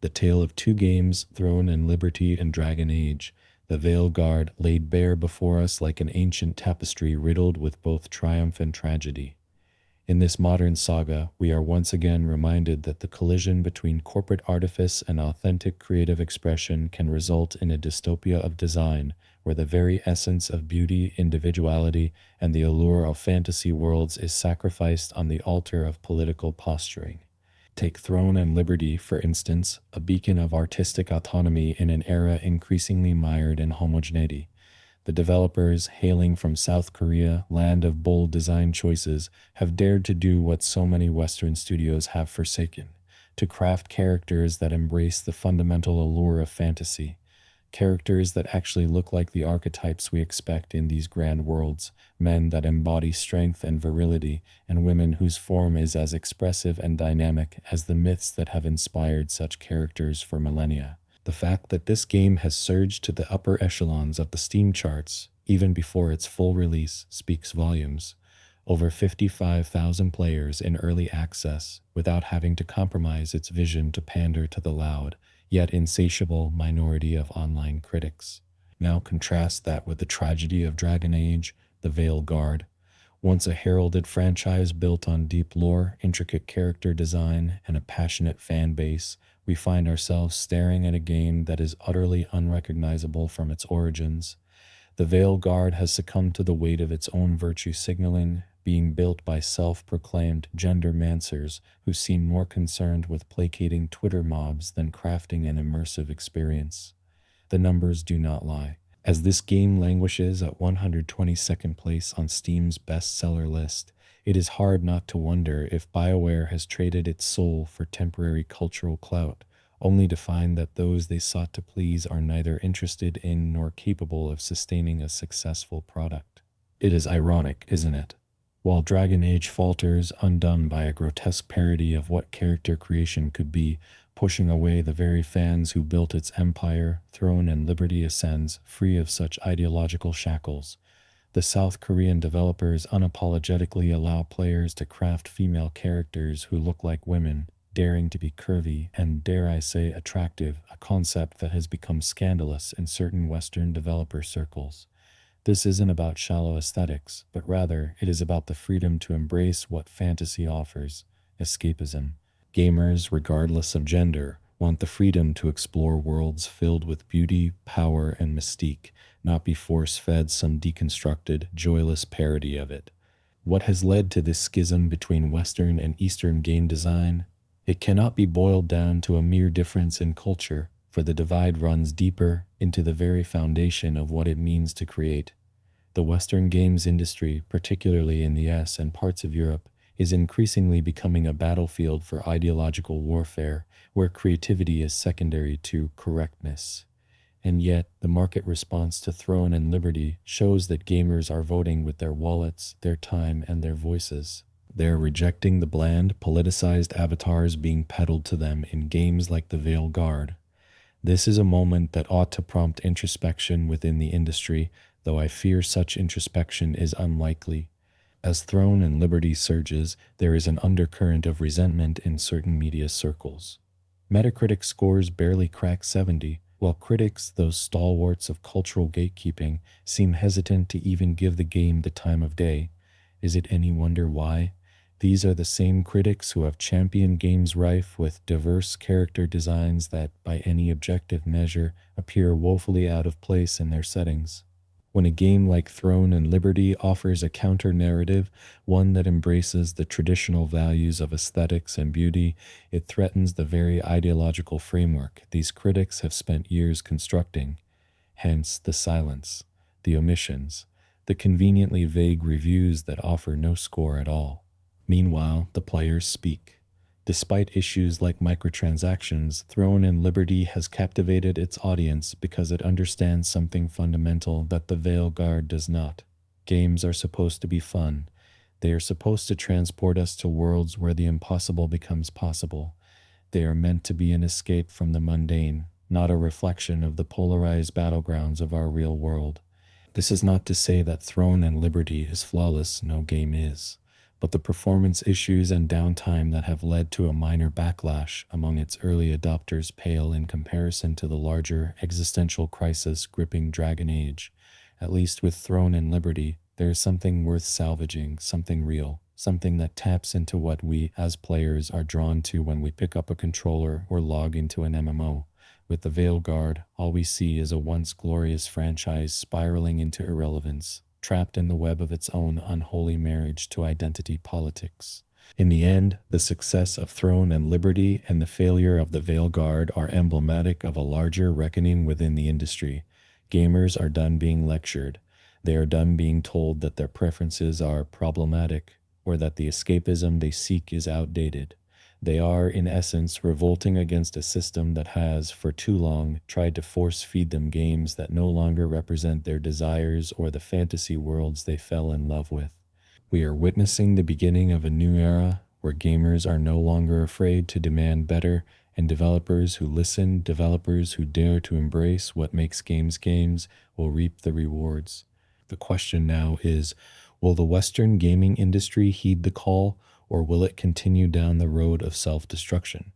The tale of two games, Throne and Liberty and Dragon Age, the Veil Guard laid bare before us like an ancient tapestry riddled with both triumph and tragedy. In this modern saga, we are once again reminded that the collision between corporate artifice and authentic creative expression can result in a dystopia of design, where the very essence of beauty, individuality, and the allure of fantasy worlds is sacrificed on the altar of political posturing. Take Throne and Liberty, for instance, a beacon of artistic autonomy in an era increasingly mired in homogeneity. The developers, hailing from South Korea, land of bold design choices, have dared to do what so many Western studios have forsaken, to craft characters that embrace the fundamental allure of fantasy. Characters that actually look like the archetypes we expect in these grand worlds, men that embody strength and virility, and women whose form is as expressive and dynamic as the myths that have inspired such characters for millennia. The fact that this game has surged to the upper echelons of the Steam charts, even before its full release, speaks volumes. Over 55,000 players in early access, without having to compromise its vision to pander to the loud, yet insatiable minority of online critics. Now contrast that with the tragedy of Dragon Age, the Veil Guard. Once a heralded franchise built on deep lore, intricate character design, and a passionate fan base, we find ourselves staring at a game that is utterly unrecognizable from its origins. The Veil Guard has succumbed to the weight of its own virtue signaling, being built by self-proclaimed gender-mancers who seem more concerned with placating Twitter mobs than crafting an immersive experience. The numbers do not lie. As this game languishes at 122nd place on Steam's bestseller list, it is hard not to wonder if BioWare has traded its soul for temporary cultural clout, only to find that those they sought to please are neither interested in nor capable of sustaining a successful product. It is ironic, isn't it? While Dragon Age falters, undone by a grotesque parody of what character creation could be, pushing away the very fans who built its empire, Throne and Liberty ascends, free of such ideological shackles. The South Korean developers unapologetically allow players to craft female characters who look like women, daring to be curvy and, dare I say, attractive, a concept that has become scandalous in certain Western developer circles. This isn't about shallow aesthetics, but rather it is about the freedom to embrace what fantasy offers, escapism. Gamers, regardless of gender, want the freedom to explore worlds filled with beauty, power, and mystique, not be force-fed some deconstructed, joyless parody of it. What has led to this schism between Western and Eastern game design? It cannot be boiled down to a mere difference in culture, for the divide runs deeper into the very foundation of what it means to create. The Western games industry, particularly in the US and parts of Europe, is increasingly becoming a battlefield for ideological warfare, where creativity is secondary to correctness. And yet, the market response to Throne and Liberty shows that gamers are voting with their wallets, their time, and their voices. They're rejecting the bland, politicized avatars being peddled to them in games like the Veil Guard. This is a moment that ought to prompt introspection within the industry, though I fear such introspection is unlikely. As Throne and Liberty surges, there is an undercurrent of resentment in certain media circles. Metacritic scores barely crack 70, while critics, those stalwarts of cultural gatekeeping, seem hesitant to even give the game the time of day. Is it any wonder why? These are the same critics who have championed games rife with diverse character designs that, by any objective measure, appear woefully out of place in their settings. When a game like Throne and Liberty offers a counter-narrative, one that embraces the traditional values of aesthetics and beauty, it threatens the very ideological framework these critics have spent years constructing. Hence the silence, the omissions, the conveniently vague reviews that offer no score at all. Meanwhile, the players speak. Despite issues like microtransactions, Throne and Liberty has captivated its audience because it understands something fundamental that the Veil Guard does not. Games are supposed to be fun. They are supposed to transport us to worlds where the impossible becomes possible. They are meant to be an escape from the mundane, not a reflection of the polarized battlegrounds of our real world. This is not to say that Throne and Liberty is flawless, no game is. but the performance issues and downtime that have led to a minor backlash among its early adopters pale in comparison to the larger existential crisis gripping Dragon Age. At least with Throne and Liberty, there is something worth salvaging, something real, something that taps into what we as players are drawn to when we pick up a controller or log into an MMO. With the Veilguard, all we see is a once glorious franchise spiraling into irrelevance, trapped in the web of its own unholy marriage to identity politics. In the end, the success of Throne and Liberty and the failure of the Veilguard are emblematic of a larger reckoning within the industry. Gamers are done being lectured. They are done being told that their preferences are problematic or that the escapism they seek is outdated. They are, in essence, revolting against a system that has, for too long, tried to force feed them games that no longer represent their desires or the fantasy worlds they fell in love with. We are witnessing the beginning of a new era where gamers are no longer afraid to demand better, and developers who listen, developers who dare to embrace what makes games games, will reap the rewards. The question now is, will the Western gaming industry heed the call, or will it continue down the road of self-destruction?